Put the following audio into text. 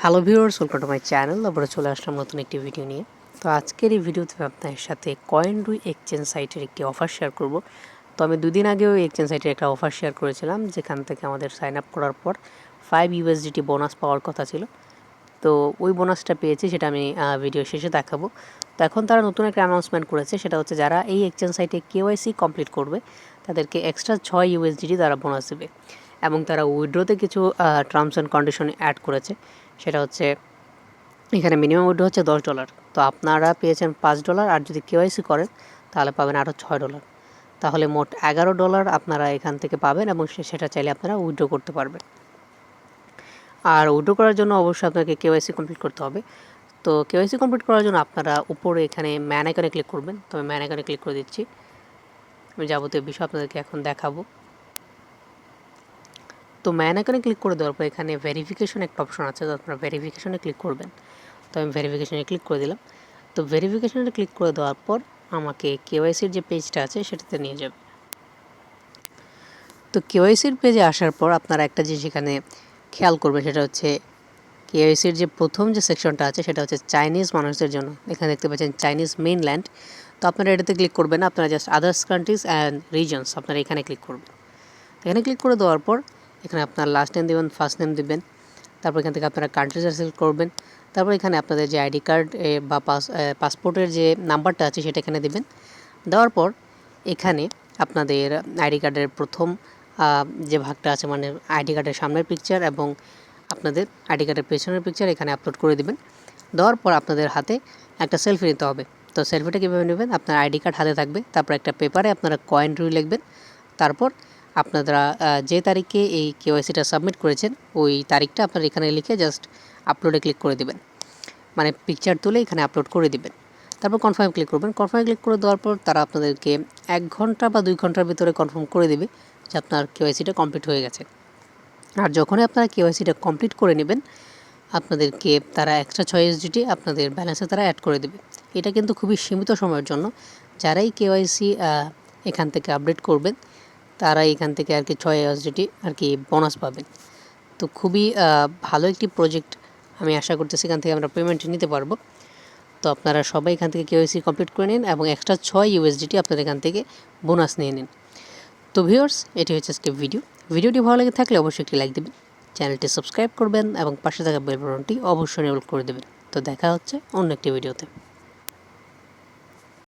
Hello viewers, welcome to my channel. আবারও চলে আসলাম নতুন একটি ভিডিও নিয়ে। তো আজকের এই ভিডিওতে আপনাদের সাথে CoinRui এক্সচেঞ্জ সাইটের একটি অফার শেয়ার করব। তো আমি দুদিন আগেও এক্সচেঞ্জ সাইটের একটা অফার শেয়ার করেছিলাম, যেখান থেকে আমাদের সাইন আপ করার পর 5 USDT বোনাস পাওয়ার কথা ছিল। তো ওই বোনাসটা পেয়েছি, সেটা আমি ভিডিও শেষে দেখাবো। তো এখন তারা নতুন একটা অ্যানাউন্সমেন্ট করেছে, সেটা হচ্ছে যারা এই এক্সচেঞ্জ সাইটে KYC কমপ্লিট করবে তাদেরকে এক্সট্রা 6 USDT তারা বোনাস দেবে। এবং তারা উইথড্রোতে কিছু টার্মস অ্যান্ড কন্ডিশন অ্যাড করেছে। সেটা হচ্ছে এখানে মিনিমাম উইথড্র হচ্ছে $10। তো আপনারা পেয়েছেন $5, আর যদি KYC করেন তাহলে পাবেন আরও $6। তাহলে মোট $11 আপনারা এখান থেকে পাবেন, এবং সেটা চাইলে আপনারা উইথড্র করতে পারবেন। আর উইথড্র করার জন্য অবশ্যই আপনাকে KYC কমপ্লিট করতে হবে। তো KYC কমপ্লিট করার জন্য আপনারা উপরে এখানে ম্যান আইকনে ক্লিক করবেন। তো আমি ম্যান আইকনে ক্লিক করে দিচ্ছি। আমি যাবতীয় বিষয় আপনাদেরকে এখন দেখাবো। তো ম্যান আইকনে ক্লিক করে দেওয়ার পর এখানে ভেরিফিকেশন একটা অপশন আছে, তো আপনারা ভেরিফিকেশনে ক্লিক করবেন। তো আমি ভেরিফিকেশনে ক্লিক করে দিলাম। তো ভেরিফিকেশনে ক্লিক করে দেওয়ার পর আমাকে KYCর যে পেজটা আছে সেটাতে নিয়ে যাবে। তো KYCর পেজে আসার পর আপনারা একটা জিনিস এখানে খেয়াল করবেন, সেটা হচ্ছে KYCর যে প্রথম যে সেকশনটা আছে সেটা হচ্ছে চাইনিজ মানুষদের জন্য। এখানে দেখতে পাচ্ছেন চাইনিজ মেইনল্যান্ড। তো আপনারা এটাতে ক্লিক করবেন না, আপনারা just others countries and reasons আপনারা এখানে ক্লিক করবেন। এখানে ক্লিক করে দেওয়ার পর এখানে আপনার লাস্ট নেম দেবেন, ফার্স্ট নেম দেবেন। তারপর এখান থেকে আপনারা কান্ট্রিজ সিলেক্ট করবেন। তারপর এখানে আপনাদের যে আইডি কার্ড বা পাসপোর্টের যে নাম্বারটা আছে সেটা এখানে দেবেন। দেওয়ার পর এখানে আপনাদের আইডি কার্ডের প্রথম যে ভাগটা আছে, মানে আইডি কার্ডের সামনের পিকচার এবং আপনাদের আইডি কার্ডের পেছনের পিকচার এখানে আপলোড করে দেবেন। দেওয়ার পর আপনাদের হাতে একটা সেলফি নিতে হবে। তো সেলফিটা কীভাবে নেবেন, আপনার আইডি কার্ড হাতে থাকবে, তারপর একটা পেপারে আপনারা CoinRui লিখবেন। তারপর আপনারা যে তারিখে এই KYCটা সাবমিট করেছেন ওই তারিখটা আপনারা এখানে লিখে জাস্ট আপলোডে ক্লিক করে দেবেন, মানে পিকচার তুলে এখানে আপলোড করে দিবেন। তারপর কনফার্ম ক্লিক করবেন। কনফার্ম ক্লিক করে দেওয়ার পর তারা আপনাদেরকে 1 ঘন্টা বা 2 ঘন্টার ভিতরে কনফার্ম করে দেবে যে আপনার KYCটা কমপ্লিট হয়ে গেছে। আর যখনই আপনারা KYCটা কমপ্লিট করে নেবেন আপনাদেরকে তারা এক্সট্রা 6 USDT আপনাদের ব্যালেন্সে তারা অ্যাড করে দেবে। এটা কিন্তু খুবই সীমিত সময়ের জন্য। যারাই KYC এখান থেকে আপডেট করবেন তারা এখান থেকে আর কি 6 USDT আর কি বোনাস পাবেন। তো খুবই ভালো একটি প্রজেক্ট, আমি আশা করতেছি এখান থেকে আমরা পেমেন্ট নিতে পারবো। তো আপনারা সবাই এখান থেকে KYC কমপ্লিট করে নিন এবং এক্সট্রা 6 USDT আপনারা এখান থেকে বোনাস নিয়ে নিন। তো ভিউয়ার্স, এটি হচ্ছে আজকে ভিডিওটি ভালো লেগে থাকলে অবশ্যই একটি লাইক দেবেন, চ্যানেলটি সাবস্ক্রাইব করবেন এবং পাশে থাকা বেল বাটনটি অবশ্যই এনেবল করে দেবেন। তো দেখা হচ্ছে অন্য একটি ভিডিওতে।